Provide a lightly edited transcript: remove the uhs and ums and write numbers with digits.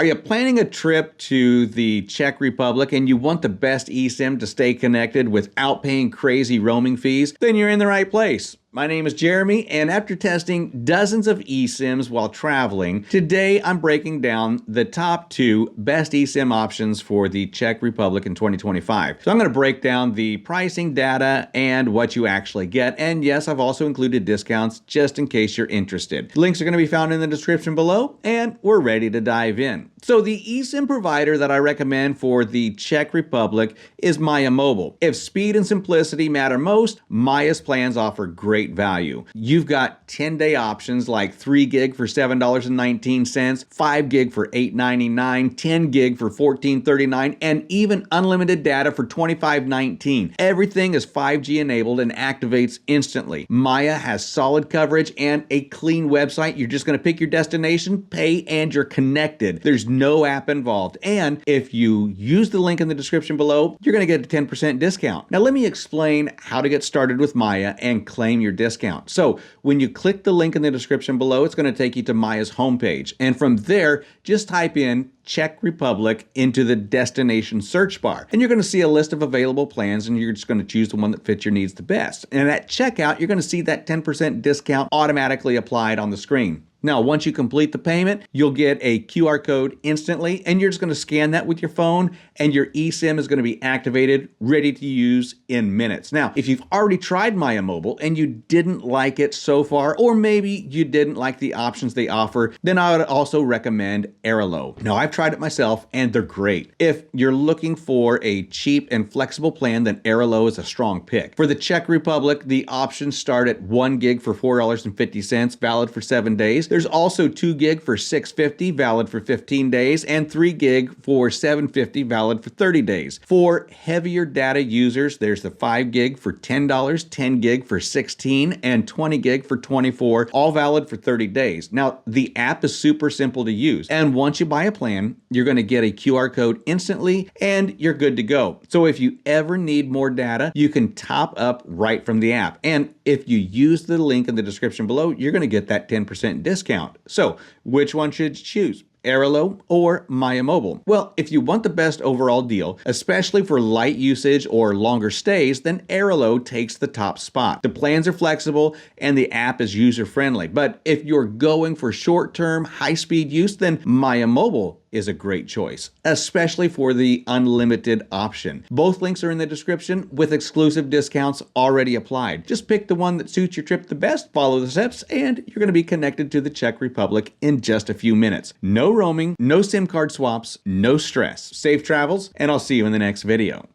Are you planning a trip to the Czech Republic and you want the best eSIM to stay connected without paying crazy roaming fees? Then you're in the right place. My name is Jeremy, and after testing dozens of eSIMs while traveling, today I'm breaking down the top 2 best eSIM options for the Czech Republic in 2025. So I'm going to break down the pricing data and what you actually get. And yes, I've also included discounts just in case you're interested. Links are going to be found in the description below, and we're ready to dive in. So the eSIM provider that I recommend for the Czech Republic is Maya Mobile. If speed and simplicity matter most, Maya's plans offer great value. You've got 10-day options like 3 gig for $7.19, 5 gig for $8.99, 10 gig for $14.39, and even unlimited data for $25.19. Everything is 5G enabled and activates instantly. Maya has solid coverage and a clean website. You're just going to pick your destination, pay, and you're connected. There's no app involved. And if you use the link in the description below, you're going to get a 10% discount. Now let me explain how to get started with Maya and claim your discount. So when you click the link in the description below, it's going to take you to Maya's homepage. And from there, just type in Czech Republic into the destination search bar. And you're going to see a list of available plans, and you're just going to choose the one that fits your needs the best. And at checkout, you're going to see that 10% discount automatically applied on the screen. Now, once you complete the payment, you'll get a QR code instantly, and you're just going to scan that with your phone, and your eSIM is going to be activated, ready to use in minutes. Now, if you've already tried Maya Mobile and you didn't like it so far, or maybe you didn't like the options they offer, then I would also recommend Airalo. Now, I've tried it myself, and they're great. If you're looking for a cheap and flexible plan, then Airalo is a strong pick. For the Czech Republic, the options start at 1 gig for $4.50, valid for 7 days. There's also 2 gig for $6.50, valid for 15 days, and 3 gig for $7.50, valid for 30 days. For heavier data users, there's the 5 gig for $10, 10 gig for $16, and 20 gig for $24, all valid for 30 days. Now, the app is super simple to use, and once you buy a plan, you're going to get a QR code instantly, and you're good to go. So if you ever need more data, you can top up right from the app. And if you use the link in the description below, you're going to get that 10% discount. So which one should you choose? Airalo or Maya Mobile? Well, if you want the best overall deal, especially for light usage or longer stays, then Airalo takes the top spot. The plans are flexible and the app is user-friendly. But if you're going for short-term, high-speed use, then Maya Mobile is a great choice, especially for the unlimited option. Both links are in the description with exclusive discounts already applied. Just pick the one that suits your trip the best, follow the steps, and you're going to be connected to the Czech Republic in just a few minutes. No roaming, no SIM card swaps, no stress. Safe travels, and I'll see you in the next video.